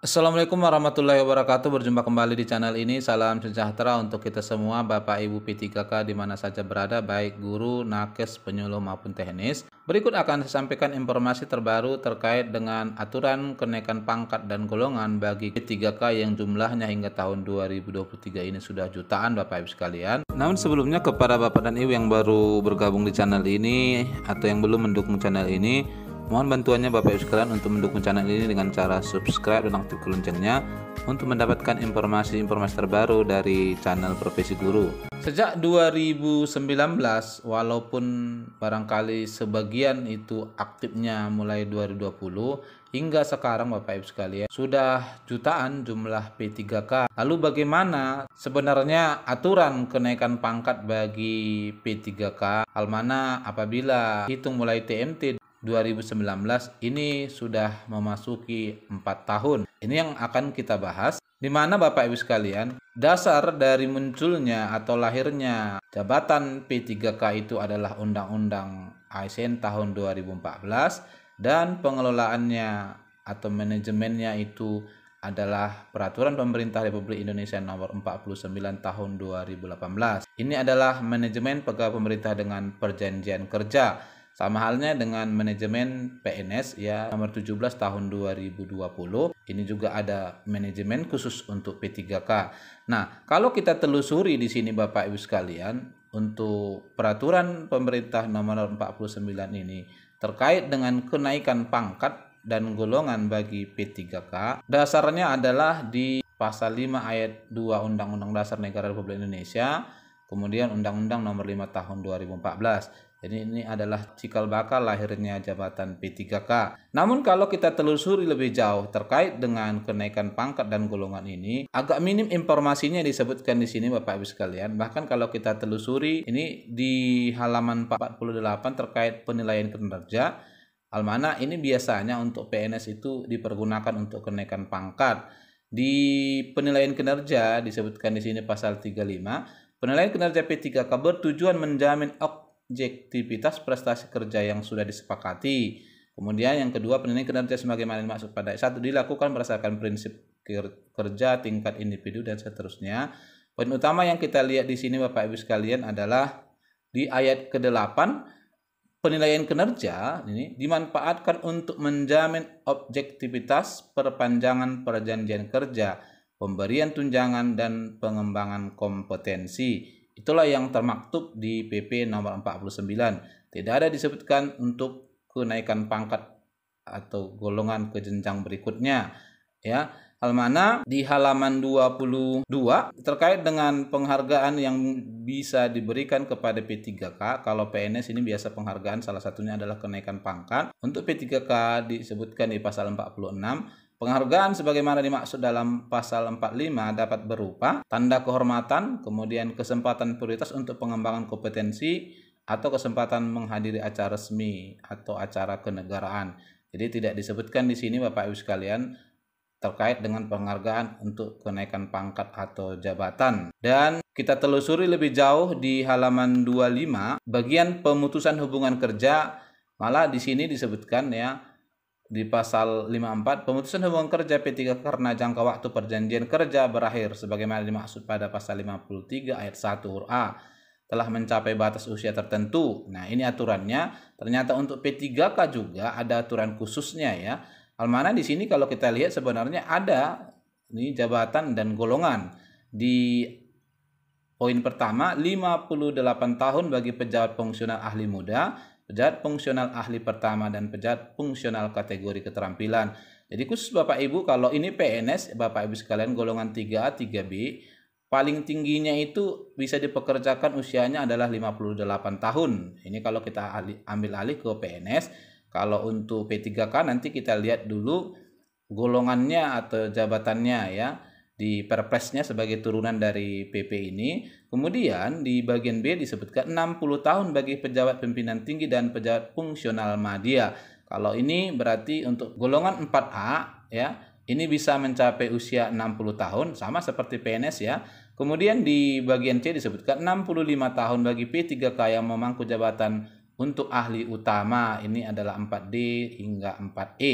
Assalamualaikum warahmatullahi wabarakatuh. Berjumpa kembali di channel ini. Salam sejahtera untuk kita semua, Bapak Ibu P3K di mana saja berada, baik guru, nakes, penyuluh maupun teknis. Berikut akan saya sampaikan informasi terbaru terkait dengan aturan kenaikan pangkat dan golongan bagi P3K yang jumlahnya hingga tahun 2023 ini sudah jutaan, Bapak Ibu sekalian. Namun sebelumnya, kepada Bapak dan Ibu yang baru bergabung di channel ini atau yang belum mendukung channel ini, mohon bantuannya Bapak Ibu sekalian untuk mendukung channel ini dengan cara subscribe dan aktifkan loncengnya untuk mendapatkan informasi-informasi terbaru dari channel Profesi Guru. Sejak 2019, walaupun barangkali sebagian itu aktifnya mulai 2020 hingga sekarang Bapak Ibu sekalian sudah jutaan jumlah P3K. Lalu bagaimana sebenarnya aturan kenaikan pangkat bagi P3K? Almana apabila hitung mulai TMT 2019 ini sudah memasuki 4 tahun. Ini yang akan kita bahas, di mana Bapak Ibu sekalian, dasar dari munculnya atau lahirnya jabatan P3K itu adalah Undang-Undang ASN tahun 2014 dan pengelolaannya atau manajemennya itu adalah Peraturan Pemerintah Republik Indonesia Nomor 49 Tahun 2018. Ini adalah manajemen pegawai pemerintah dengan perjanjian kerja. Sama halnya dengan manajemen PNS ya nomor 17 tahun 2020. Ini juga ada manajemen khusus untuk P3K. Nah, kalau kita telusuri di sini Bapak Ibu sekalian, untuk peraturan pemerintah nomor 49 ini terkait dengan kenaikan pangkat dan golongan bagi P3K, dasarnya adalah di pasal 5 ayat 2 Undang-Undang Dasar Negara Republik Indonesia, kemudian Undang-Undang nomor 5 tahun 2014. Jadi ini adalah cikal bakal lahirnya jabatan P3K. Namun kalau kita telusuri lebih jauh terkait dengan kenaikan pangkat dan golongan ini, agak minim informasinya disebutkan di sini Bapak Ibu sekalian. Bahkan kalau kita telusuri ini di halaman 48 terkait penilaian kinerja, almana ini biasanya untuk PNS itu dipergunakan untuk kenaikan pangkat. Di penilaian kinerja disebutkan di sini pasal 35, penilaian kinerja P3K bertujuan menjamin objektivitas prestasi kerja yang sudah disepakati. Kemudian yang kedua, penilaian kinerja sebagaimana dimaksud pada ayat 1 dilakukan berdasarkan prinsip kerja tingkat individu dan seterusnya. Poin utama yang kita lihat di sini Bapak Ibu sekalian adalah di ayat ke-8, penilaian kinerja ini dimanfaatkan untuk menjamin objektivitas perpanjangan perjanjian kerja, pemberian tunjangan dan pengembangan kompetensi. Itulah yang termaktub di PP nomor 49. Tidak ada disebutkan untuk kenaikan pangkat atau golongan ke jenjang berikutnya. Ya, almana di halaman 22 terkait dengan penghargaan yang bisa diberikan kepada P3K. Kalau PNS ini biasa penghargaan salah satunya adalah kenaikan pangkat. Untuk P3K disebutkan di pasal 46. Penghargaan sebagaimana dimaksud dalam pasal 45 dapat berupa tanda kehormatan, kemudian kesempatan prioritas untuk pengembangan kompetensi, atau kesempatan menghadiri acara resmi atau acara kenegaraan. Jadi tidak disebutkan di sini Bapak Ibu sekalian terkait dengan penghargaan untuk kenaikan pangkat atau jabatan. Dan kita telusuri lebih jauh di halaman 25, bagian pemutusan hubungan kerja, malah di sini disebutkan ya, di pasal 54, pemutusan hubungan kerja P3 karena jangka waktu perjanjian kerja berakhir sebagaimana dimaksud pada pasal 53 ayat 1 huruf A telah mencapai batas usia tertentu. Nah, ini aturannya. Ternyata untuk P3K juga ada aturan khususnya ya. Almana di sini kalau kita lihat sebenarnya ada ini jabatan dan golongan. Di poin pertama, 58 tahun bagi pejabat fungsional ahli muda, pejabat fungsional ahli pertama, dan pejabat fungsional kategori keterampilan. Jadi khusus Bapak Ibu, kalau ini PNS Bapak Ibu sekalian golongan 3A, 3B, paling tingginya itu bisa dipekerjakan usianya adalah 58 tahun. Ini kalau kita ambil alih ke PNS. Kalau untuk P3K nanti kita lihat dulu golongannya atau jabatannya ya, di Perpresnya sebagai turunan dari PP ini. Kemudian di bagian B disebutkan 60 tahun bagi pejabat pimpinan tinggi dan pejabat fungsional madya. Kalau ini berarti untuk golongan 4A ya, ini bisa mencapai usia 60 tahun sama seperti PNS ya. Kemudian di bagian C disebutkan 65 tahun bagi P3K yang memangku jabatan untuk ahli utama. Ini adalah 4D hingga 4E.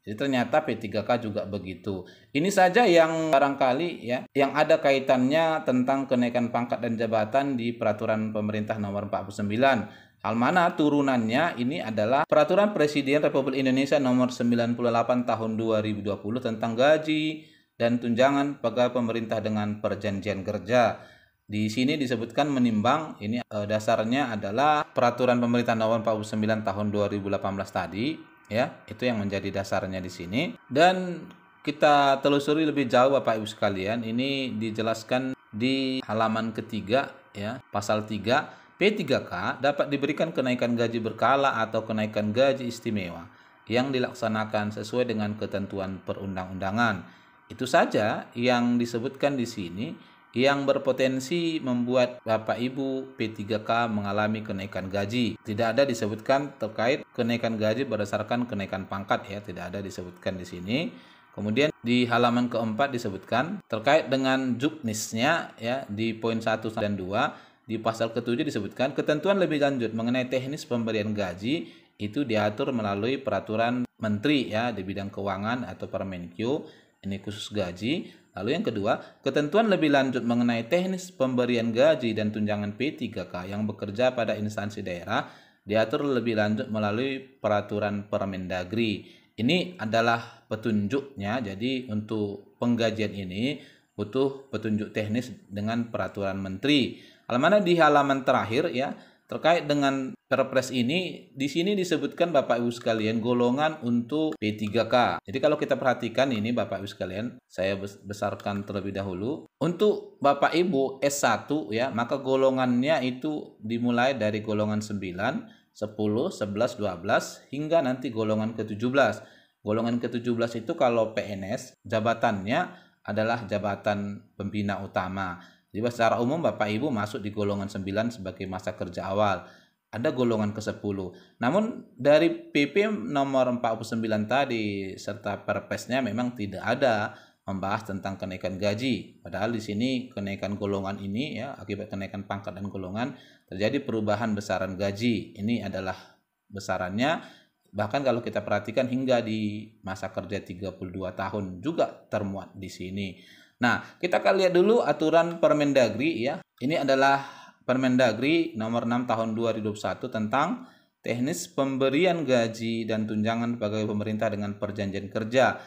Jadi ternyata P3K juga begitu. Ini saja yang barangkali ya, yang ada kaitannya tentang kenaikan pangkat dan jabatan di Peraturan Pemerintah Nomor 49. Hal mana turunannya ini adalah Peraturan Presiden Republik Indonesia Nomor 98 Tahun 2020 tentang gaji dan tunjangan pegawai pemerintah dengan perjanjian kerja. Di sini disebutkan menimbang, ini dasarnya adalah Peraturan Pemerintah Nomor 49 Tahun 2018 tadi. Ya, itu yang menjadi dasarnya di sini. Dan kita telusuri lebih jauh Bapak Ibu sekalian, ini dijelaskan di halaman ketiga ya, pasal 3, P3K dapat diberikan kenaikan gaji berkala atau kenaikan gaji istimewa yang dilaksanakan sesuai dengan ketentuan perundang-undangan. Itu saja yang disebutkan di sini yang berpotensi membuat Bapak Ibu P3K mengalami kenaikan gaji. Tidak ada disebutkan terkait kenaikan gaji berdasarkan kenaikan pangkat ya, tidak ada disebutkan di sini. Kemudian di halaman keempat disebutkan terkait dengan juknisnya ya, di poin 1 dan 2 di pasal ke-7 disebutkan ketentuan lebih lanjut mengenai teknis pemberian gaji itu diatur melalui peraturan menteri ya di bidang keuangan atau Permenkyu, ini khusus gaji. Lalu yang kedua, ketentuan lebih lanjut mengenai teknis pemberian gaji dan tunjangan P3K yang bekerja pada instansi daerah diatur lebih lanjut melalui peraturan Permendagri. Ini adalah petunjuknya, jadi untuk penggajian ini butuh petunjuk teknis dengan peraturan menteri. Mana di halaman terakhir ya, terkait dengan Perpres ini, di sini disebutkan Bapak Ibu sekalian golongan untuk P3K. Jadi kalau kita perhatikan ini Bapak Ibu sekalian, saya besarkan terlebih dahulu. Untuk Bapak Ibu S1 ya, maka golongannya itu dimulai dari golongan 9, 10, 11, 12 hingga nanti golongan ke-17. Golongan ke-17 itu kalau PNS, jabatannya adalah jabatan pembina utama. Jadi secara umum Bapak Ibu masuk di golongan 9 sebagai masa kerja awal. Ada golongan ke-10. Namun dari PP nomor 49 tadi serta Perpresnya memang tidak ada membahas tentang kenaikan gaji. Padahal di sini kenaikan golongan ini ya, akibat kenaikan pangkat dan golongan terjadi perubahan besaran gaji. Ini adalah besarannya, bahkan kalau kita perhatikan hingga di masa kerja 32 tahun juga termuat di sini. Nah, kita akan lihat dulu aturan Permendagri ya. Ini adalah Permendagri nomor 6 tahun 2021 tentang teknis pemberian gaji dan tunjangan pegawai pemerintah dengan perjanjian kerja.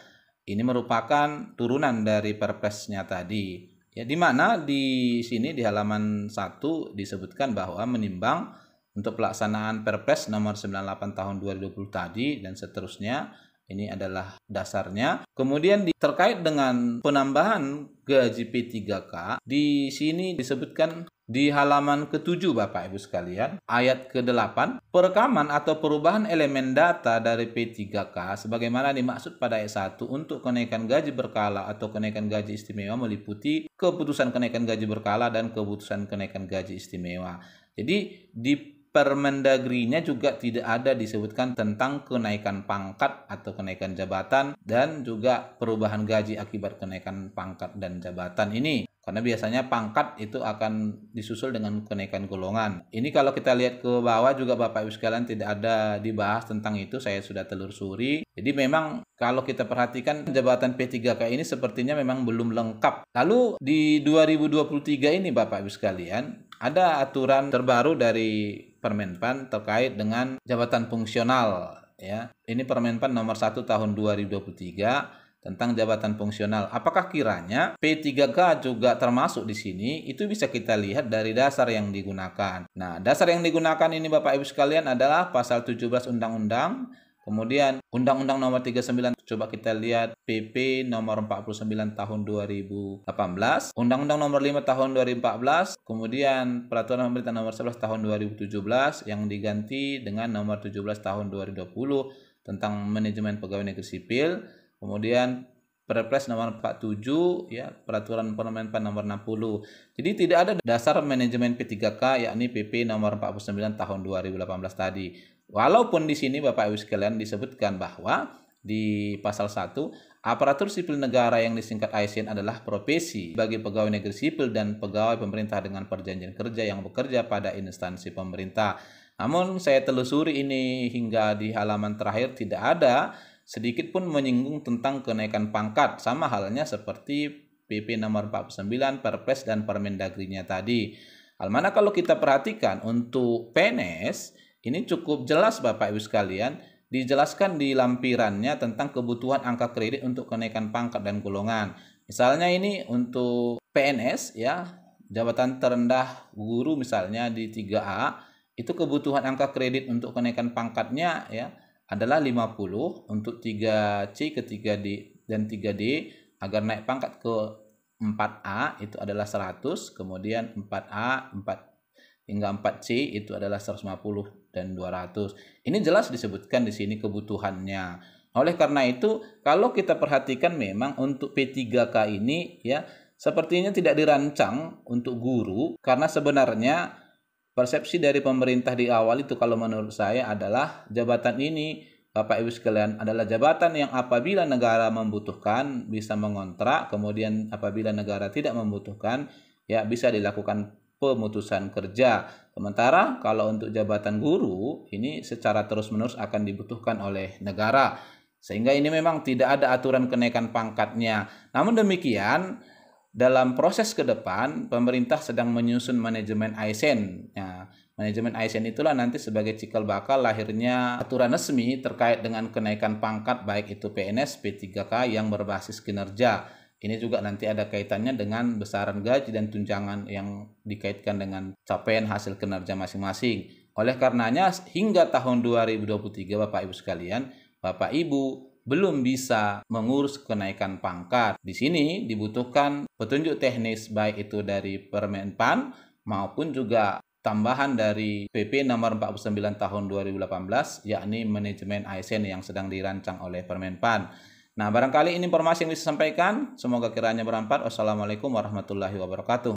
Ini merupakan turunan dari Perpresnya tadi. Ya, di mana di sini di halaman 1 disebutkan bahwa menimbang untuk pelaksanaan Perpres nomor 98 tahun 2020 tadi dan seterusnya. Ini adalah dasarnya. Kemudian terkait dengan penambahan gaji P3K, di sini disebutkan di halaman ke-7 Bapak Ibu sekalian, ayat ke-8, perekaman atau perubahan elemen data dari P3K sebagaimana dimaksud pada ayat 1 untuk kenaikan gaji berkala atau kenaikan gaji istimewa meliputi keputusan kenaikan gaji berkala dan keputusan kenaikan gaji istimewa. Jadi di Permendagri-nya juga tidak ada disebutkan tentang kenaikan pangkat atau kenaikan jabatan dan juga perubahan gaji akibat kenaikan pangkat dan jabatan ini. Karena biasanya pangkat itu akan disusul dengan kenaikan golongan. Ini kalau kita lihat ke bawah juga Bapak Ibu sekalian tidak ada dibahas tentang itu, saya sudah telusuri. Jadi memang kalau kita perhatikan jabatan P3K ini sepertinya memang belum lengkap. Lalu di 2023 ini Bapak Ibu sekalian, ada aturan terbaru dari Permenpan terkait dengan jabatan fungsional ya. Ini Permenpan nomor 1 tahun 2023 tentang jabatan fungsional. Apakah kiranya P3K juga termasuk di sini? Itu bisa kita lihat dari dasar yang digunakan. Nah, dasar yang digunakan ini Bapak Ibu sekalian adalah pasal 17 Undang-Undang, kemudian Undang-Undang nomor 39, coba kita lihat PP nomor 49 tahun 2018, Undang-Undang nomor 5 tahun 2014, kemudian Peraturan Pemerintah nomor 11 tahun 2017 yang diganti dengan nomor 17 tahun 2020 tentang manajemen pegawai negeri sipil, kemudian Perpres nomor 47 ya, Peraturan Permenpan nomor 60. Jadi tidak ada dasar manajemen P3K yakni PP nomor 49 tahun 2018 tadi. Walaupun di sini Bapak Ibu sekalian disebutkan bahwa di pasal 1 aparatur sipil negara yang disingkat ASN adalah profesi bagi pegawai negeri sipil dan pegawai pemerintah dengan perjanjian kerja yang bekerja pada instansi pemerintah. Namun saya telusuri ini hingga di halaman terakhir tidak ada sedikit pun menyinggung tentang kenaikan pangkat, sama halnya seperti PP nomor 49, Perpres dan Permendagrinya tadi. Almana kalau kita perhatikan untuk PNS, ini cukup jelas Bapak Ibu sekalian, dijelaskan di lampirannya tentang kebutuhan angka kredit untuk kenaikan pangkat dan golongan. Misalnya ini untuk PNS ya, jabatan terendah guru misalnya di 3A, itu kebutuhan angka kredit untuk kenaikan pangkatnya ya adalah 50, untuk 3C ke 3D dan 3D agar naik pangkat ke 4A itu adalah 100, kemudian 4A, 4 hingga 4C itu adalah 150 dan 200. Ini jelas disebutkan di sini kebutuhannya. Oleh karena itu, kalau kita perhatikan memang untuk P3K ini ya sepertinya tidak dirancang untuk guru, karena sebenarnya persepsi dari pemerintah di awal itu kalau menurut saya adalah jabatan ini Bapak Ibu sekalian adalah jabatan yang apabila negara membutuhkan bisa mengontrak, kemudian apabila negara tidak membutuhkan ya bisa dilakukan pemutusan kerja. Sementara kalau untuk jabatan guru ini secara terus-menerus akan dibutuhkan oleh negara. Sehingga ini memang tidak ada aturan kenaikan pangkatnya. Namun demikian, dalam proses ke depan pemerintah sedang menyusun manajemen ASN. Ya, manajemen ASN itulah nanti sebagai cikal bakal lahirnya aturan resmi terkait dengan kenaikan pangkat baik itu PNS, P3K yang berbasis kinerja. Ini juga nanti ada kaitannya dengan besaran gaji dan tunjangan yang dikaitkan dengan capaian hasil kinerja masing-masing. Oleh karenanya hingga tahun 2023 Bapak Ibu sekalian, Bapak Ibu belum bisa mengurus kenaikan pangkat. Di sini dibutuhkan petunjuk teknis baik itu dari Permenpan maupun juga tambahan dari PP nomor 49 tahun 2018 yakni manajemen ASN yang sedang dirancang oleh Permenpan. Nah, barangkali ini informasi yang bisa disampaikan. Semoga kiranya bermanfaat. Wassalamualaikum warahmatullahi wabarakatuh.